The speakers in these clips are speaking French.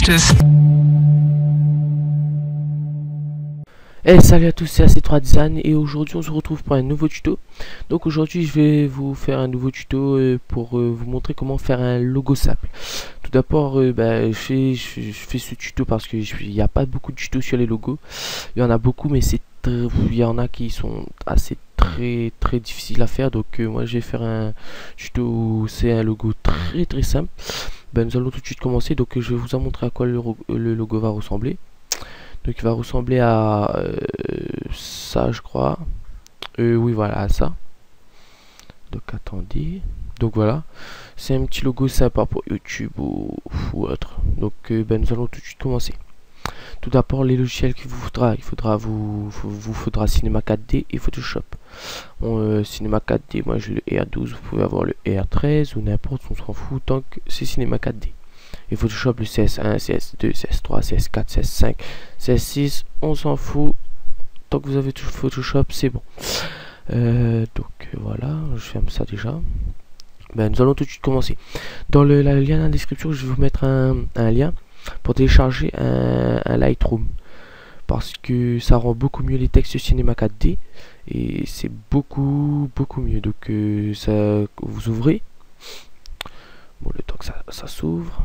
Textes. Hey, salut à tous, c'est AC3 Design et aujourd'hui on se retrouve pour un nouveau tuto. Donc aujourd'hui je vais vous faire un nouveau tuto pour vous montrer comment faire un logo simple. Tout d'abord je fais ce tuto parce que il n'y a pas beaucoup de tutos sur les logos. Il y en a beaucoup mais il y en a qui sont assez très difficiles à faire. Donc moi je vais faire un tuto où c'est un logo très simple. Nous allons tout de suite commencer. Donc je vais vous en montrer à quoi le logo va ressembler. Donc il va ressembler à ça, je crois. Oui, voilà, à ça. Donc attendez. Donc voilà, c'est un petit logo sympa pour YouTube ou autre. Donc nous allons tout de suite commencer. Tout d'abord, les logiciels qu'il vous faudra, vous faudra Cinema 4D et Photoshop. Cinema 4D, moi j'ai le R12, vous pouvez avoir le R13 ou n'importe, on s'en fout tant que c'est Cinema 4D. Et Photoshop, le CS1, CS2, CS3, CS4, CS5, CS6, on s'en fout. Tant que vous avez tout Photoshop, c'est bon. Voilà, je ferme ça déjà. Nous allons tout de suite commencer. Dans le lien dans la description, je vais vous mettre un lien pour télécharger un Lightroom. Parce que ça rend beaucoup mieux les textes Cinema 4D. Et c'est beaucoup mieux. Donc ça, vous ouvrez. Bon, le temps que ça s'ouvre.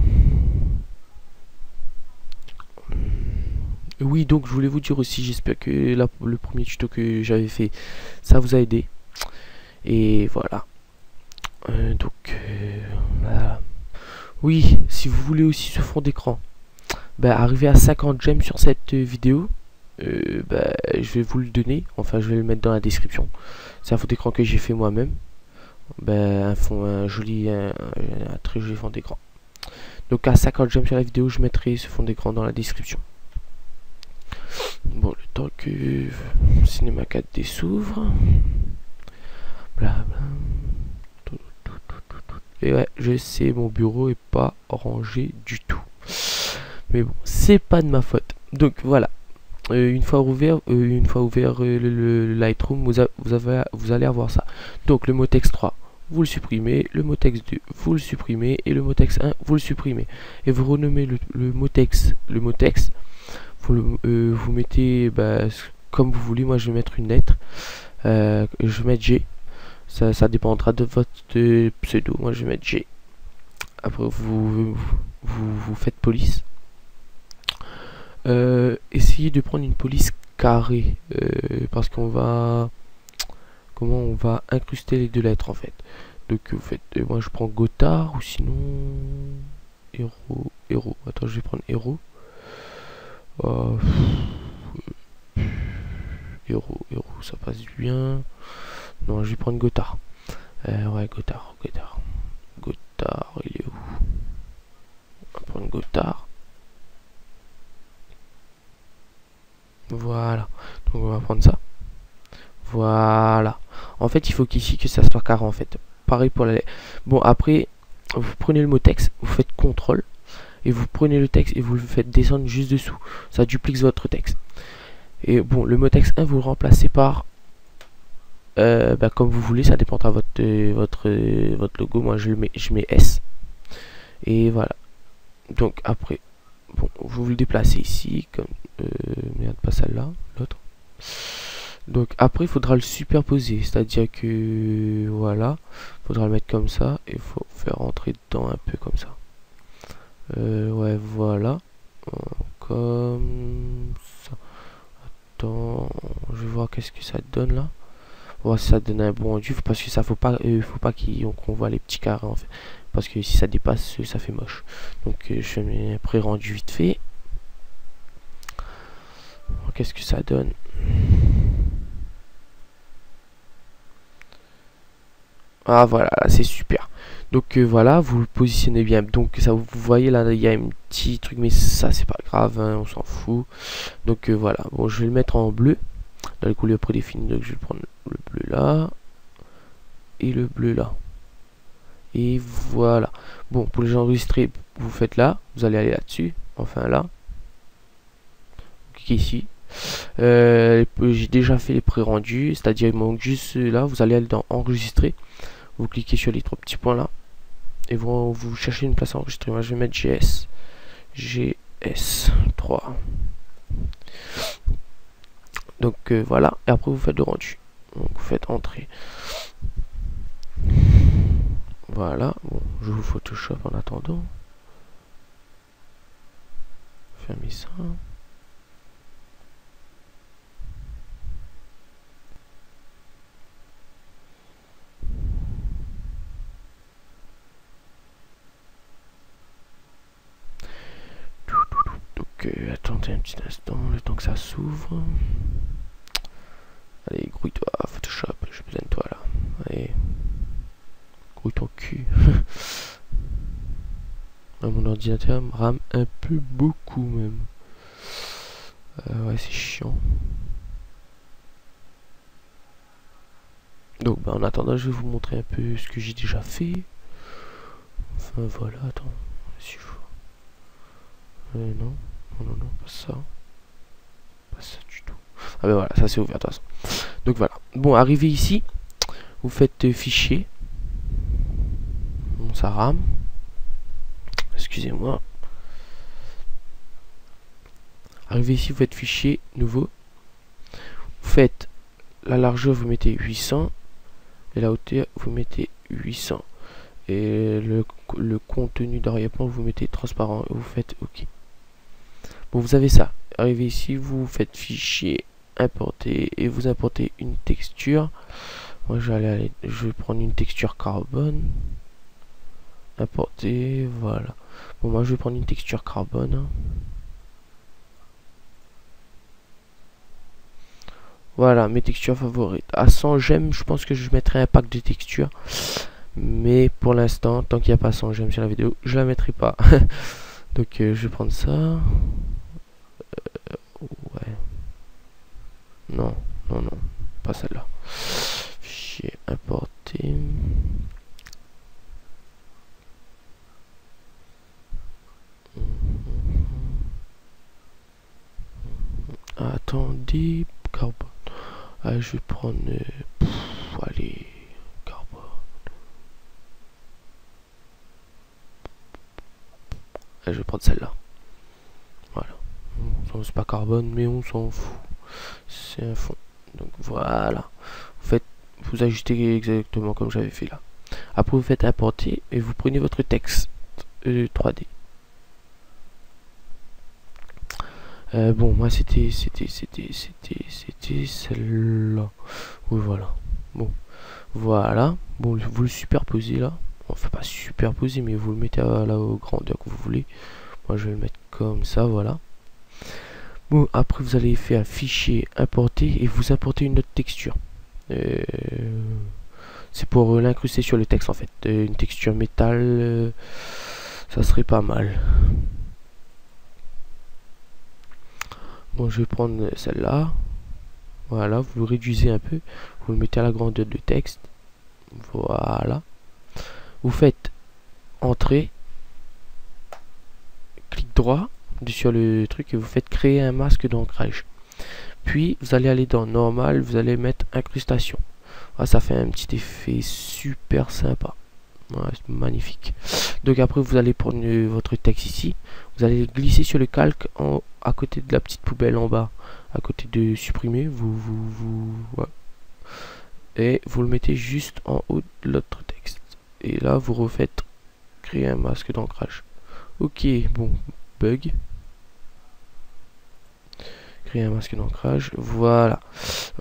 Oui, donc je voulais vous dire aussi, j'espère que le premier tuto que j'avais fait, ça vous a aidé. Et voilà. Voilà. Oui, si vous voulez aussi ce fond d'écran, arriver à 50 j'aime sur cette vidéo, je vais vous le donner. Enfin, je vais le mettre dans la description. C'est un fond d'écran que j'ai fait moi-même. Un très joli fond d'écran. Donc à 50 j'aime sur la vidéo, je mettrai ce fond d'écran dans la description. Bon, le temps que Cinema 4D s'ouvre. Et ouais, je sais, mon bureau est pas rangé du tout. Mais bon, c'est pas de ma faute. Donc voilà. Une fois ouvert le Lightroom, vous allez avoir ça. Donc le mot texte 3, vous le supprimez, le mot texte 2, vous le supprimez, et le mot texte 1, vous le supprimez. Et vous renommez le mot texte, vous mettez comme vous voulez. Moi je vais mettre une lettre, je vais mettre G. Ça dépendra de votre pseudo. Moi je vais mettre G. Après vous faites police. Essayez de prendre une police carrée, parce qu'on va incruster les deux lettres en fait. Donc vous faites, moi je prends Gothard ou sinon héros. Attends, je vais prendre héros. Héros, ça passe bien. Non, je vais prendre Gothard. Ouais, Gothard, il est où? On va prendre Gothard. Voilà, donc on va prendre ça. Voilà. En fait, il faut qu'ici que ça soit carré en fait. Pareil pour la lettre. Bon, après, vous prenez le mot texte, vous faites CTRL et vous prenez le texte et vous le faites descendre juste dessous. Ça duplique votre texte. Et bon, le mot texte 1, vous le remplacez par comme vous voulez, ça dépendra votre logo. Moi, je mets S. Et voilà. Donc après, bon, vous le déplacez ici comme merde, pas celle-là, l'autre. Donc après il faudra le superposer, c'est-à-dire que voilà, il faudra le mettre comme ça et il faut faire rentrer dedans un peu comme ça. Ouais, voilà, comme ça. Attends, je vais voir qu'est-ce que ça donne là. Voir si ça donne un bon rendu, parce que ça faut pas qu'on voit les petits carrés en fait, parce que si ça dépasse, ça fait moche. Donc je mets un pré-rendu vite fait. Qu'est-ce que ça donne? Ah voilà, c'est super. Donc voilà, vous le positionnez bien. Donc ça, vous voyez là, il y a un petit truc, mais ça c'est pas grave, hein, on s'en fout. Donc voilà, bon, je vais le mettre en bleu dans les couleurs prédéfinies. Donc je vais prendre le bleu là et le bleu là. Et voilà. Bon, pour les enregistrer, vous faites là, vous allez aller là-dessus, enfin là. Cliquez ici. J'ai déjà fait les pré-rendus, c'est-à-dire il manque juste là. Vous allez aller dans enregistrer, vous cliquez sur les trois petits points là et vous cherchez une place à enregistrer. Moi je vais mettre GS, S3. Donc voilà, et après vous faites le rendu. Donc vous faites entrer. Voilà, bon, je vous Photoshop en attendant. Fermez ça. Donc attendez un petit instant, le temps que ça s'ouvre. Allez, grouille-toi, Photoshop, j'ai besoin de toi là. Allez. Grouille ton cul. Mon ordinateur me rame un peu beaucoup même. Ouais, c'est chiant. Donc bah, en attendant, je vais vous montrer un peu ce que j'ai déjà fait. Enfin voilà, attends. Si je vois. Non, pas ça. Pas ça du tout. Ah ben voilà, ça c'est ouvert de toute façon. Donc voilà. Bon, arrivé ici, vous faites fichier. Bon, ça rame. Excusez-moi. Arrivé ici, vous faites fichier, nouveau. Vous faites la largeur, vous mettez 800. Et la hauteur, vous mettez 800. Et le contenu d'arrière-plan, vous mettez transparent. Et vous faites OK. Bon, vous avez ça. Arrivé ici, vous faites fichier, importer. Et vous importez une texture. Moi, je vais prendre une texture carbone. Importer, voilà. Bon, moi, je vais prendre une texture carbone. Voilà, mes textures favorites. À 100 j'aime, je pense que je mettrai un pack de textures. Mais pour l'instant, tant qu'il n'y a pas 100 j'aime sur la vidéo, je la mettrai pas. Donc je vais prendre ça. Ouais. Non, pas celle-là. Fichier importé. Attendez, carbone. Ah, je vais prendre. Allez, carbone. Ah, je vais prendre celle-là. Voilà. C'est pas carbone, mais on s'en fout. C'est un fond. Donc voilà. Vous ajustez exactement comme j'avais fait là. Après vous faites importer et vous prenez votre texte 3D. Bon, moi c'était celle-là. Oui, voilà. Bon, voilà. Bon, vous le superposez là. Enfin, pas superposer, mais vous le mettez à la grandeur que vous voulez. Moi, je vais le mettre comme ça, voilà. Bon, après, vous allez faire fichier, importer, et vous importez une autre texture. C'est pour l'incruster sur le texte, en fait. Une texture métal, ça serait pas mal. Bon, je vais prendre celle-là. Voilà, vous le réduisez un peu. Vous le mettez à la grandeur de texte. Voilà. Vous faites entrée. Clic droit sur le truc et vous faites créer un masque d'ancrage. Puis vous allez aller dans normal, vous allez mettre incrustation. Voilà, ça fait un petit effet super sympa. Voilà, c'est magnifique. Donc après vous allez prendre votre texte ici. Vous allez glisser sur le calque à côté de la petite poubelle en bas. À côté de supprimer, voilà. Et vous le mettez juste en haut de l'autre texte. Et là vous refaites créer un masque d'ancrage. Ok, bon, bug. Créer un masque d'ancrage, voilà.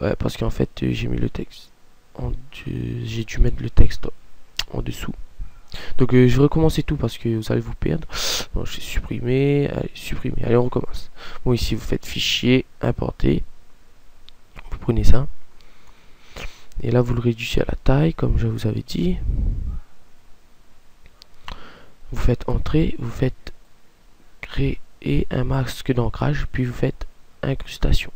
Ouais, parce qu'en fait, j'ai mis le texte. J'ai dû mettre le texte en dessous. Donc, je vais recommencer tout parce que vous allez vous perdre. Bon, je vais supprimer. Allez, supprimer. Allez, on recommence. Bon, ici, vous faites fichier, importer. Vous prenez ça. Et là, vous le réduisez à la taille, comme je vous avais dit. Vous faites entrée, vous faites créer un masque d'ancrage, puis vous faites incrustation.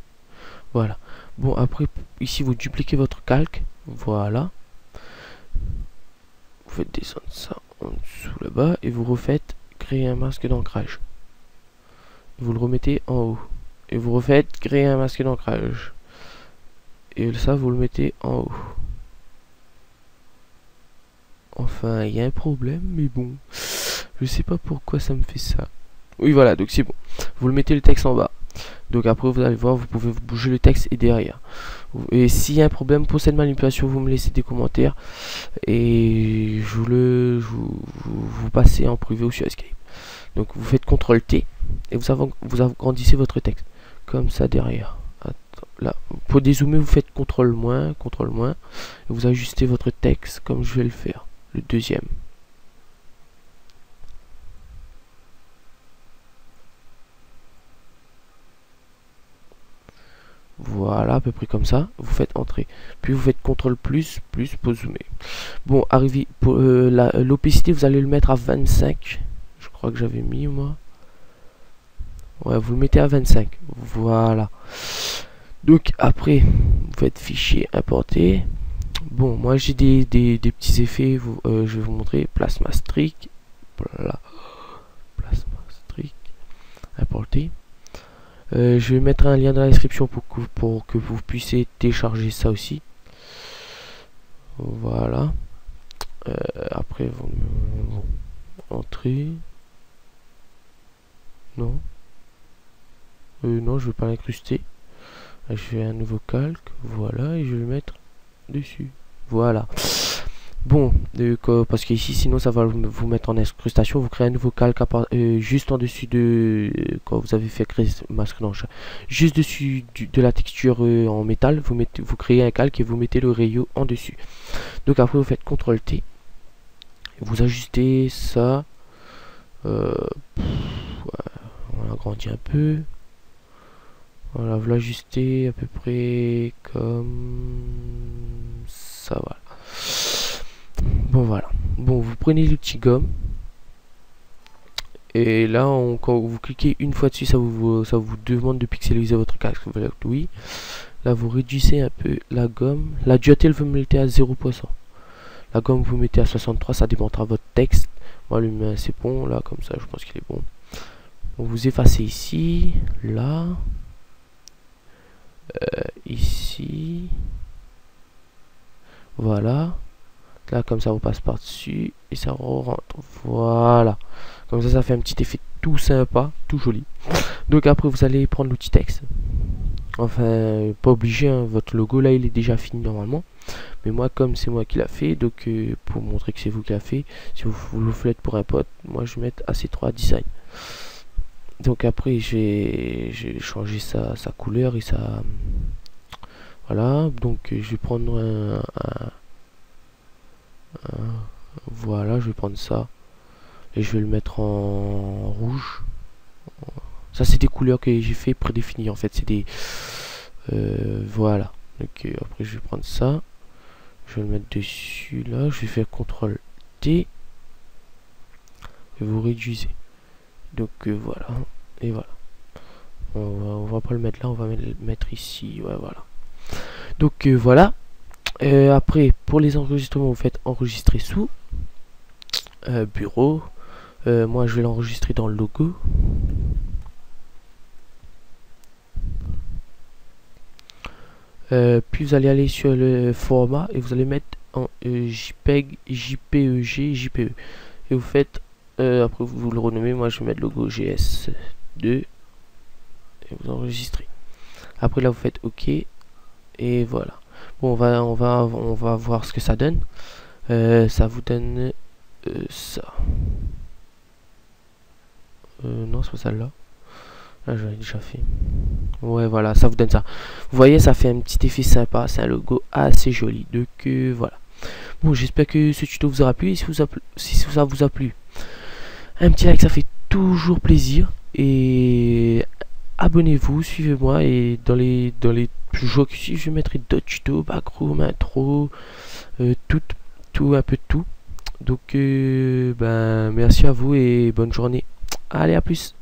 Voilà. Bon, après, ici, vous dupliquez votre calque. Voilà. Vous faites descendre ça en dessous là-bas et vous refaites créer un masque d'ancrage. Vous le remettez en haut. Et vous refaites créer un masque d'ancrage. Et ça, vous le mettez en haut. Enfin, il y a un problème, mais bon. Je sais pas pourquoi ça me fait ça. Oui, voilà, donc c'est bon. Vous le mettez le texte en bas. Donc après, vous allez voir, vous pouvez bouger le texte et derrière. Et s'il y a un problème pour cette manipulation, vous me laissez des commentaires. Et vous passez en privé ou sur Escape. Donc vous faites CTRL-T et vous agrandissez votre texte. Comme ça derrière. Attends, là, pour dézoomer, vous faites CTRL-, CTRL-. Et vous ajustez votre texte comme je vais le faire. Le deuxième. Voilà, à peu près comme ça. Vous faites entrer. Puis vous faites CTRL plus pour zoomer. Bon, arrivé pour l'opacité, vous allez le mettre à 25. Je crois que j'avais mis moi. Ouais, vous le mettez à 25. Voilà. Donc après, vous faites fichier importer. Bon, moi j'ai des petits effets. Je vais vous montrer. Plasma strict. Voilà. Plasma strict. Importer. Je vais mettre un lien dans la description pour que vous puissiez télécharger ça aussi. Voilà. Après, vous entrez. Non. Non, je ne veux pas l'incruster. Je fais un nouveau calque. Voilà. Et je vais le mettre dessus. Voilà. Bon, parce qu'ici, sinon, ça va vous mettre en incrustation. Vous créez un nouveau calque juste en dessus de... quand vous avez fait créer masque, non, juste dessus de la texture en métal. Vous créez un calque et vous mettez le rayon en dessus. Donc après, vous faites CTRL-T. Vous ajustez ça. Ouais, on agrandit un peu. Voilà, vous l'ajustez à peu près comme ça, voilà. Bon, voilà. Bon, vous prenez l'outil gomme. Et là, quand vous cliquez une fois dessus, ça vous demande de pixeliser votre casque. Oui. Là, vous réduisez un peu la gomme. La dureté, vous mettez à 0%. La gomme, vous mettez à 63. Ça démontrera votre texte. Moi, le mien, c'est bon. Là, comme ça, je pense qu'il est bon. Donc, vous effacez ici. Là. Ici. Voilà. Là, comme ça, on passe par-dessus et ça rentre. Voilà. Comme ça fait un petit effet tout sympa, tout joli. Donc après, vous allez prendre l'outil texte. Enfin, pas obligé, hein, votre logo là, il est déjà fini normalement. Mais moi, comme c'est moi qui l'a fait, donc pour montrer que c'est vous qui l'a fait, si vous le faites pour un pote, moi je vais mettre AC3 Design. Donc après, j'ai changé sa couleur et ça. Voilà. Donc je vais prendre voilà, je vais prendre ça et je vais le mettre en rouge. Ça c'est des couleurs que j'ai fait prédéfinies en fait, c'est des voilà. Donc après je vais prendre ça, je vais le mettre dessus là, je vais faire CTRL T et vous réduisez. Donc voilà, et voilà. On va pas le mettre là, on va le mettre ici, ouais, voilà. Donc voilà. Après, pour les enregistrements, vous faites enregistrer sous bureau. Moi, je vais l'enregistrer dans le logo. Puis vous allez aller sur le format et vous allez mettre en JPEG, JPEG, JPE. Et vous faites, après vous le renommez, moi je vais mettre logo GS2 et vous enregistrez. Après là vous faites OK et voilà. Bon, on va voir ce que ça donne. Ça vous donne ça. Non, c'est pas celle-là. Là, j'avais déjà fait. Ouais, voilà, ça vous donne ça. Vous voyez, ça fait un petit effet sympa. C'est un logo assez joli. Donc, voilà. Bon, j'espère que ce tuto vous aura plu. Et si ça vous a plu, un petit like, ça fait toujours plaisir. Et abonnez-vous, suivez-moi. Et dans les jours qui suivent, je mettrai d'autres tutos, backroom, intro, un peu de tout. Donc, ben, merci à vous et bonne journée. Allez, à plus.